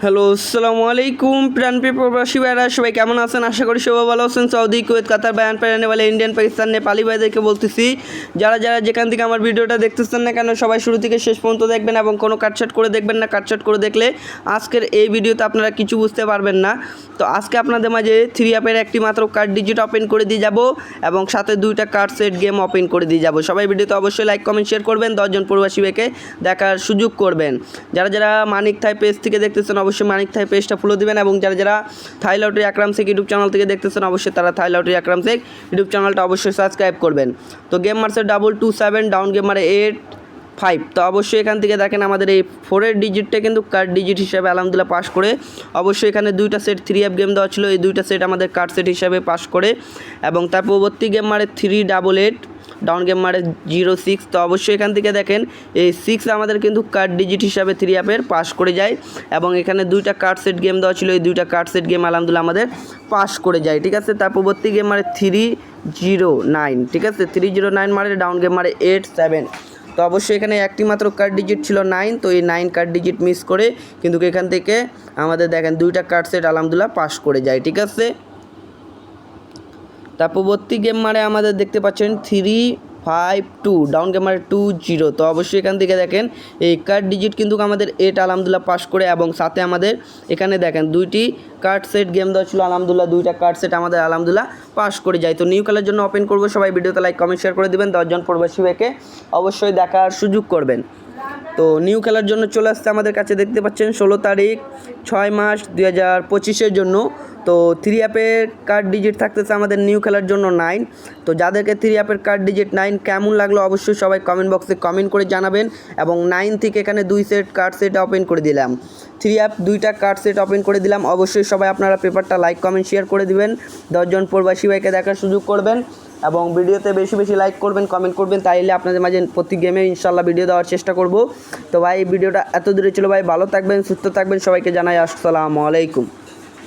Hello, আসসালামু আলাইকুম প্রাণপ্রিয় প্রবাসী ভাইরা, সবাই কেমন আছেন? আশা করি সবাই ভালো আছেন। সৌদি, কুয়েত, কাতার, বায়ান, পেরানেওয়ালা, ইন্ডিয়ান, পাকিস্তান, নেপালি ভাইদেরকে বলতেছি, যারা যেখান থেকে আমার ভিডিওটা দেখতেছেন না কেন, সবাই শুরু থেকে শেষ পর্যন্ত দেখবেন এবং কোনো কাটছাট করে দেখবেন না। কাটছাট করে দেখলে আজকের এই ভিডিওতে আপনারা কিছু বুঝতে পারবেন না। তো আজকে আপনাদের মাঝে 3 অ্যাপের একটি মাত্র কার্ড ডিজিট ওপেন করে দিয়ে যাব এবং সাথে 2টা কার্ড সেট গেম ওপেন করে দিয়ে যাব। সবাই ভিডিওতে অবশ্যই লাইক, কমেন্ট, শেয়ার করবেন, 10 জন প্রবাসী ভাইকে দেখার সুযোগ করবেন। যারা মানিক থাই পেজ থেকে দেখতেছেন অবশ্যই মানিক থাই পেজটা ফলো দিবেন এবং যারা থাই লটারি আকরাম শেখ ইউটিউব চ্যানেল থেকে দেখতেছেন অবশ্যই তারা থাই লটারি আকরাম শেখ ইউটিউব চ্যানেলটা অবশ্যই সাবস্ক্রাইব করবেন। তো গেম মারছে 227, ডাউন গেম মারে 8-5। তো অবশ্যই এখান থেকে দেখেন আমাদের এই 4-এর ডিজিটটা কিন্তু কার্ড ডিজিট হিসাবে আলহামদুলিল্লাহ পাস করে। অবশ্যই এখানে 2টা সেট 3 অ্যাপ গেম দেওয়া ছিল, এই 2টা সেট আমাদের কার্ড সেট হিসাবে পাস করে এবং তার পরবর্তী গেম মারে 388, ডাউন গেম মারে 06। তো অবশ্যই এখান থেকে দেখেন এই 6 আমাদের কিন্তু কার্ড ডিজিট হিসাবে 3 অ্যাপের পাস করে যায় এবং এখানে 2টা কার্ড সেট গেম দেওয়া ছিল, এই 2টা কার্ড সেট গেম আলহামদুলিল্লাহ আমাদের পাস করে যায়। ঠিক আছে, তার পরবর্তী গেম মারে 309। ঠিক আছে, 309 মারে ডাউন গেম মারে 87। তো অবশ্যই এখানে একটি মাত্র কার্ড ডিজিট ছিল 9, তো এই 9 কার্ড ডিজিট মিস করে কিন্তু এখান থেকে আমাদের দেখেন 2টা কার্ড সেট আলহামদুলিল্লাহ পাস করে যায়। ঠিক আছে, তার পরবর্তী গেম মারে আমাদের দেখতে পাচ্ছেন 352, ডাউন গেম মারে 20। তো অবশ্যই এখান থেকে দেখেন এই কার্ড ডিজিট কিন্তু আমাদের 8 আলহামদুলিল্লাহ পাস করে এবং সাথে আমাদের এখানে দেখেন 2টি কার্ড সেট গেম দেওয়া ছিল আলহামদুলিল্লাহ, 2টা কার্ড সেট আমাদের আলহামদুলিল্লাহ পাস করে যায়। তো নিউ খেলার জন্য ওপেন করবো, সবাই ভিডিওতে লাইক, কমেন্ট, শেয়ার করে দেবেন, 10 জন প্রবাসী ভাইকে অবশ্যই দেখার সুযোগ করবেন। তো নিউ খেলার জন্য চলে আসছে আমাদের কাছে, দেখতে পাচ্ছেন 16 তারিখ 6 মাস 2025-এর জন্য। তো 3 অ্যাপের কার্ড ডিজিট থাকতেছে আমাদের নিউ খেলার জন্য 9। তো যাদেরকে 3 অ্যাপের কার্ড ডিজিট 9 কেমন লাগলো অবশ্যই সবাই কমেন্ট বক্সে কমেন্ট করে জানাবেন এবং 9 থেকে এখানে 2 সেট কার্ড সেট ওপেন করে দিলাম, 3 অ্যাপ 2টা কার্ড সেট ওপেন করে দিলাম। অবশ্যই সবাই আপনারা পেপারটা লাইক, কমেন্ট, শেয়ার করে দিবেন, 10 জন প্রবাসী ভাইকে দেখার সুযোগ করবেন এবং ভিডিওতে বেশি বেশি লাইক করবেন, কমেন্ট করবেন, তাইলে আপনাদের মাঝে প্রতি গেমে ইনশাল্লাহ ভিডিও দেওয়ার চেষ্টা করব। তো ভাই ভিডিওটা এত দূরে ছিল ভাই, ভালো থাকবেন, সুস্থ থাকবেন, সবাইকে জানাই আসসালামু আলাইকুম।